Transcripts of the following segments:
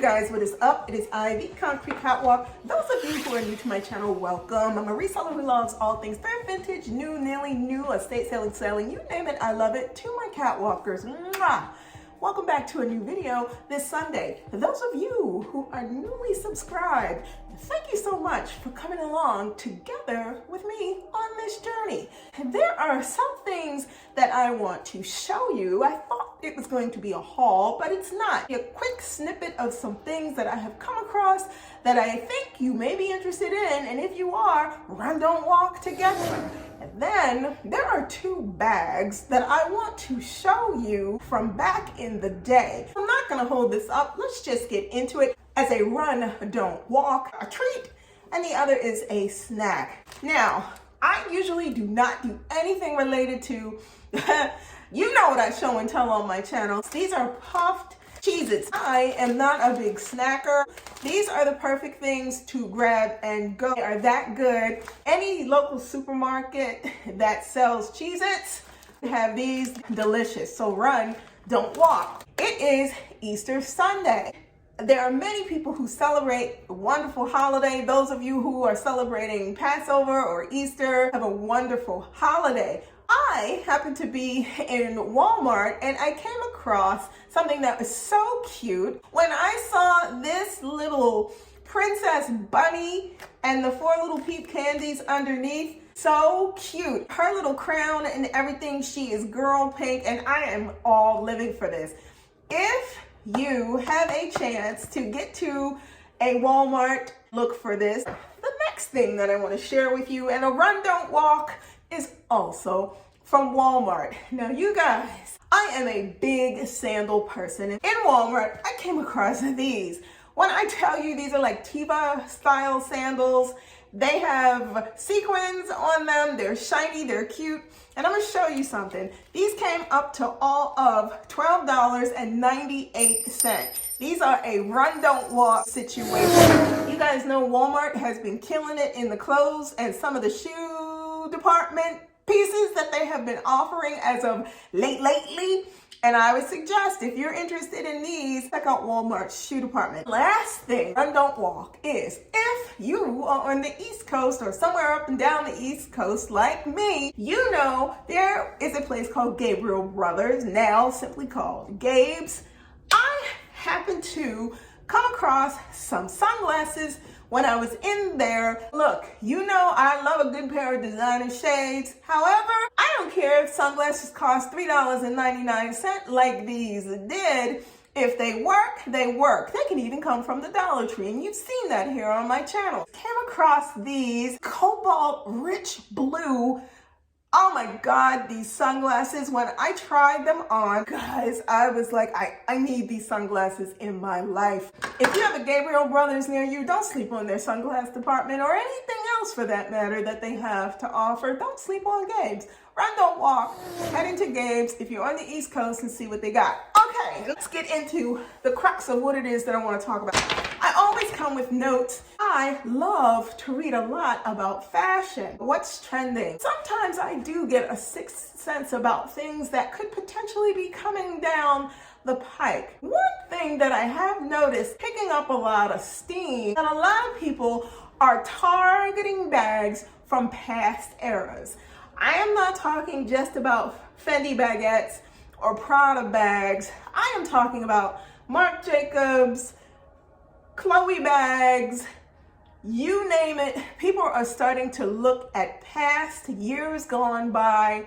guys, what is up? It is I, the Concrete Catwalk. Those of you who are new to my channel, welcome. I'm a reseller who loves all things thrift, vintage, new, nearly new, estate selling, you name it, I love it. To my catwalkers, mwah! Welcome back to a new video this Sunday. For those of you who are newly subscribed, thank you so much for coming along together with me on this journey. And there are some things that I want to show you. I thought it was going to be a haul, but it's not. A quick snippet of some things that I have come across that I think you may be interested in, and if you are, run, don't walk together. And then there are two bags that I want to show you from back in the day. I'm not gonna hold this up. Let's just get into it. As a run, don't walk, a treat, and the other is a snack. Now, I usually do not do anything related to, you know what I show and tell on my channel. These are puffed Cheez-Its. I am not a big snacker. These are the perfect things to grab and go. They are that good. Any local supermarket that sells Cheez-Its have these, delicious. So run, don't walk. It is Easter Sunday. There are many people who celebrate a wonderful holiday. Those of you who are celebrating Passover or Easter have a wonderful holiday. I happened to be in Walmart and I came across something that was so cute. When I saw this little princess bunny and the 4 little peep candies underneath, so cute. Her little crown and everything, she is girl pink, and I am all living for this. If you have a chance to get to a Walmart, look for this. The next thing that I want to share with you, and a run, don't walk, is also from Walmart. Now you guys, I am a big sandal person. In Walmart, I came across these. When I tell you these are like Teva style sandals, they have sequins on them, they're shiny, they're cute, and I'm gonna show you something. These came up to all of $12.98. These are a run, don't walk situation. You guys know Walmart has been killing it in the clothes and some of the shoe department pieces that they have been offering as of lately. And I would suggest, if you're interested in these, check out Walmart's shoe department. Last thing, run, don't walk, is if you are on the East Coast or somewhere up and down the East Coast like me, you know there is a place called Gabriel Brothers, now simply called Gabe's. I happened to come across some sunglasses when I was in there. Look, you know I love a good pair of designer shades. However, I don't care if sunglasses cost $3.99 like these did. If they work, they work. They can even come from the Dollar Tree, and you've seen that here on my channel. Came across these cobalt rich blue. Oh my God, these sunglasses, when I tried them on, guys, I was like, I need these sunglasses in my life. If you have a Gabriel Brothers near you, don't sleep on their sunglass department or anything else for that matter that they have to offer. Don't sleep on Gabe's. Run, don't walk. Head into Gabe's if you're on the East Coast and see what they got. Okay, let's get into the crux of what it is that I want to talk about. I always come with notes. I love to read a lot about fashion, what's trending. Sometimes I do get a sixth sense about things that could potentially be coming down the pike. One thing that I have noticed picking up a lot of steam, and a lot of people are targeting bags from past eras. I am not talking just about Fendi baguettes or Prada bags. I am talking about Marc Jacobs, Chloe bags, you name it. People are starting to look at past years gone by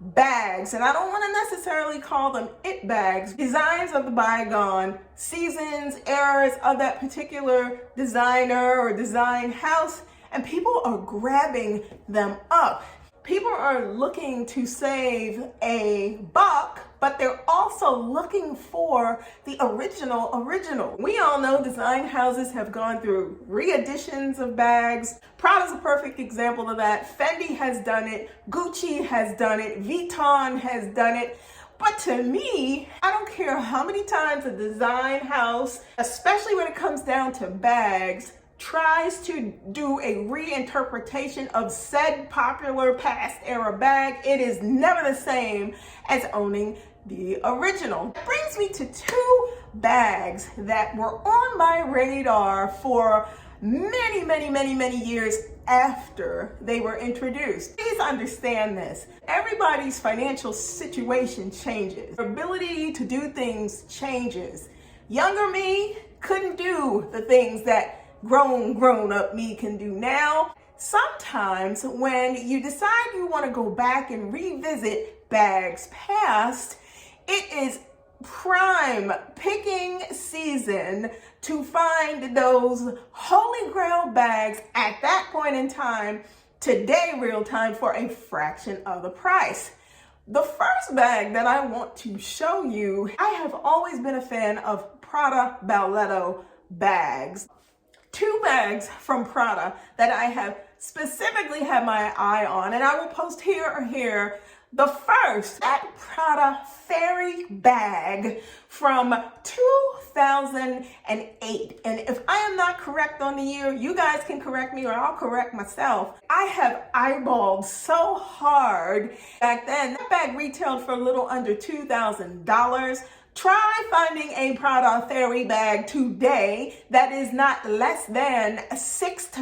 bags, and I don't want to necessarily call them it bags, designs of the bygone seasons, eras of that particular designer or design house, and people are grabbing them up. People are looking to save a buck, but they're also looking for the original. We all know design houses have gone through re-editions of bags. Prada's a perfect example of that. Fendi has done it. Gucci has done it. Vuitton has done it. But to me, I don't care how many times a design house, especially when it comes down to bags, tries to do a reinterpretation of said popular past era bag, it is never the same as owning the original. It brings me to two bags that were on my radar for many years after they were introduced. Please understand this. Everybody's financial situation changes. Their ability to do things changes. Younger me couldn't do the things that grown up me can do now. Sometimes when you decide you want to go back and revisit bags past, it is prime picking season to find those holy grail bags at that point in time, today real time, for a fraction of the price. The first bag that I want to show you, I have always been a fan of Prada Balletto bags. Two bags from Prada that I have specifically had my eye on, and I will post here or here. The first, that pradafairybag from 2008. And if I am not correct on the year, you guys can correct me or I'll correct myself. I have eyeballed so hard back then. That bag retailed for a little under $2,000. Try finding a pradafairybag today that is not less than $6,000 to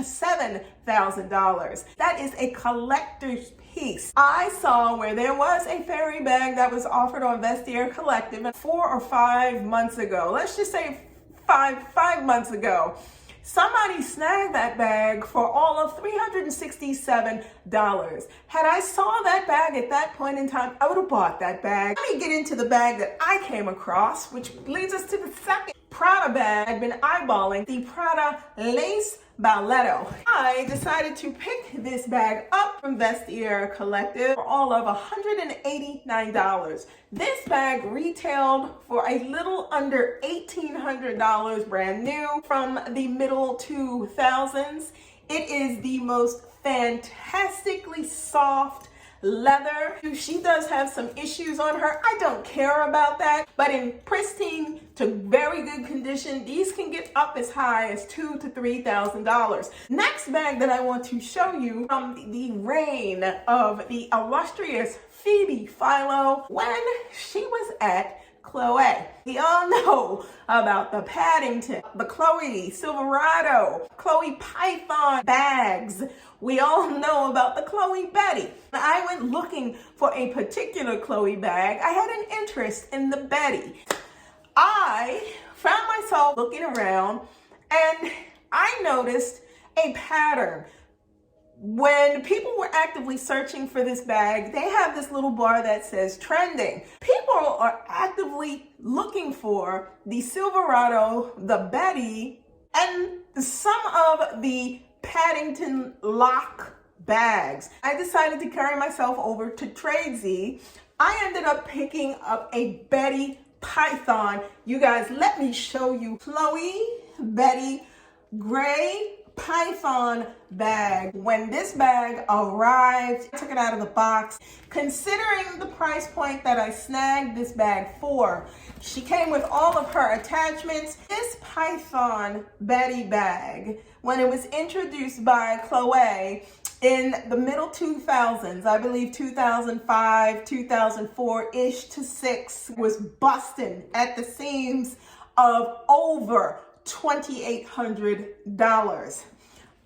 $7,000. That is a collector's piece. I saw where there was a fairy bag that was offered on Vestiaire Collective 4 or 5 months ago. Let's just say five months ago. Somebody snagged that bag for all of $367. Had I saw that bag at that point in time, I would have bought that bag. Let me get into the bag that I came across, which leads us to the second Prada bag. I've been eyeballing the Prada Lace Balletto. I decided to pick this bag up from Vestiaire Collective for all of $189. This bag retailed for a little under $1,800 brand new from the middle 2000s. It is the most fantastically soft leather. She does have some issues on her. I don't care about that, but in pristine to very good condition, these can get up as high as $2,000 to $3,000. Next bag that I want to show you from the reign of the illustrious Phoebe Philo when she was at Chloe. We all know about the Paddington, the Chloe Silverado, Chloe Python bags. We all know about the Chloe Betty. I went looking for a particular Chloe bag. I had an interest in the Betty. I found myself looking around and I noticed a pattern. When people were actively searching for this bag, they have this little bar that says trending. People are actively looking for the Silverado, the Betty, and some of the Paddington lock bags. I decided to carry myself over to Tradesy. I ended up picking up a Betty Python. You guys, let me show you Chloe Betty gray Python bag. When this bag arrived, I took it out of the box. Considering the price point that I snagged this bag for, she came with all of her attachments. This Python Betty bag, when it was introduced by Chloe in the middle 2000s, I believe 2005, 2004-ish to 6, was busting at the seams of over $2,800.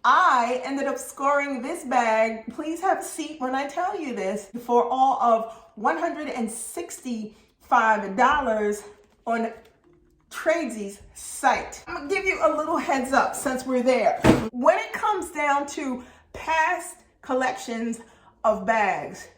I ended up scoring this bag, please have a seat when I tell you this, for all of $165 on Tradesy's site. I'm gonna give you a little heads up since we're there. When it comes down to past collections of bags,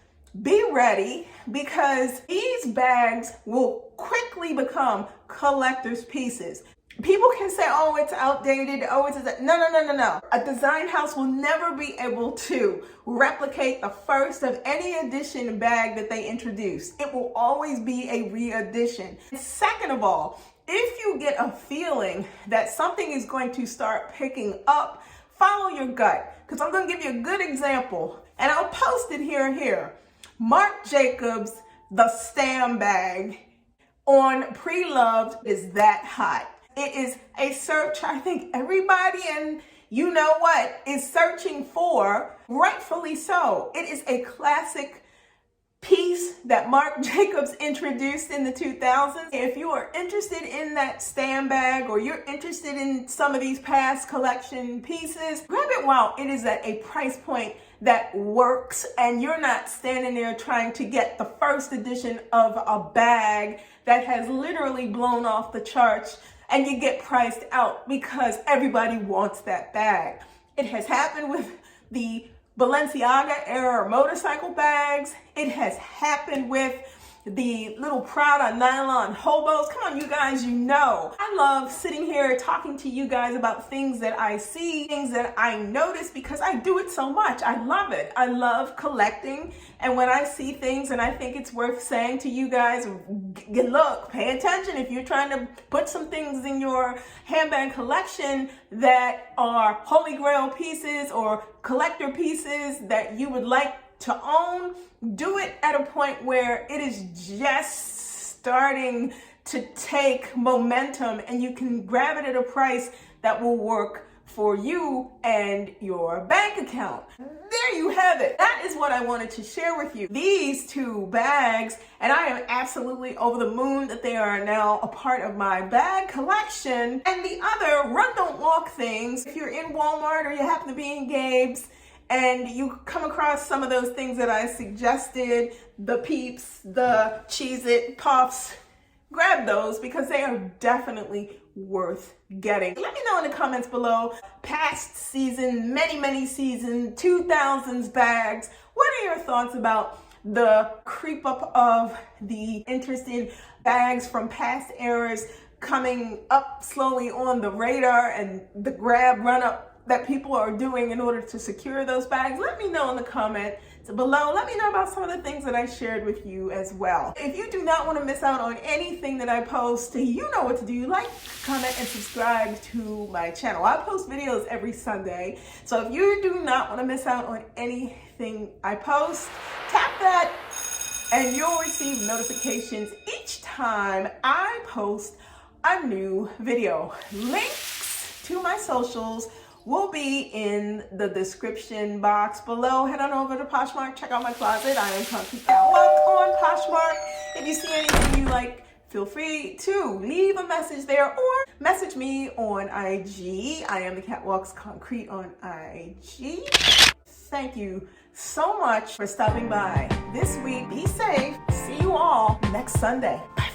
be ready, because these bags will quickly become collector's pieces. People can say, oh, it's outdated. Oh, it's no. A design house will never be able to replicate the first of any edition bag that they introduce. It will always be a re-edition. Second of all, if you get a feeling that something is going to start picking up, follow your gut, because I'm going to give you a good example, and I'll post it here and here. Marc Jacobs, the Stam bag on Preloved is that hot. It is a search I think everybody, and you know what, is searching for, rightfully so. It is a classic piece that Marc Jacobs introduced in the 2000s. If you are interested in that stand bag, or you're interested in some of these past collection pieces, grab it while it is at a price point that works and you're not standing there trying to get the first edition of a bag that has literally blown off the charts and you get priced out because everybody wants that bag. It has happened with the Balenciaga era motorcycle bags. It has happened with the little Prada nylon hobos. Come on, you guys, you know. I love sitting here talking to you guys about things that I see, things that I notice, because I do it so much. I love it. I love collecting. And when I see things and I think it's worth saying to you guys, look, pay attention. If you're trying to put some things in your handbag collection that are holy grail pieces or collector pieces that you would like to own, do it at a point where it is just starting to take momentum and you can grab it at a price that will work for you and your bank account. There you have it. That is what I wanted to share with you. These two bags, and I am absolutely over the moon that they are now a part of my bag collection. And the other run, don't walk things, if you're in Walmart or you happen to be in Gabe's, and you come across some of those things that I suggested, the Peeps, the Cheez-It Puffs, grab those because they are definitely worth getting. Let me know in the comments below, past season, many season, 2000s bags. What are your thoughts about the creep up of the interest in bags from past eras coming up slowly on the radar and the grab run up that people are doing in order to secure those bags? Let me know in the comments below. Let me know about some of the things that I shared with you as well. If you do not want to miss out on anything that I post, you know what to do. Like, comment, and subscribe to my channel. I post videos every Sunday. So if you do not want to miss out on anything I post, tap that and you'll receive notifications each time I post a new video. Links to my socials will be in the description box below. Head on over to Poshmark, check out my closet. I am Concrete Catwalk on Poshmark. If you see anything you like, feel free to leave a message there or message me on IG. I am the Catwalk's Concrete on IG. Thank you so much for stopping by this week. Be safe. See you all next Sunday. Bye.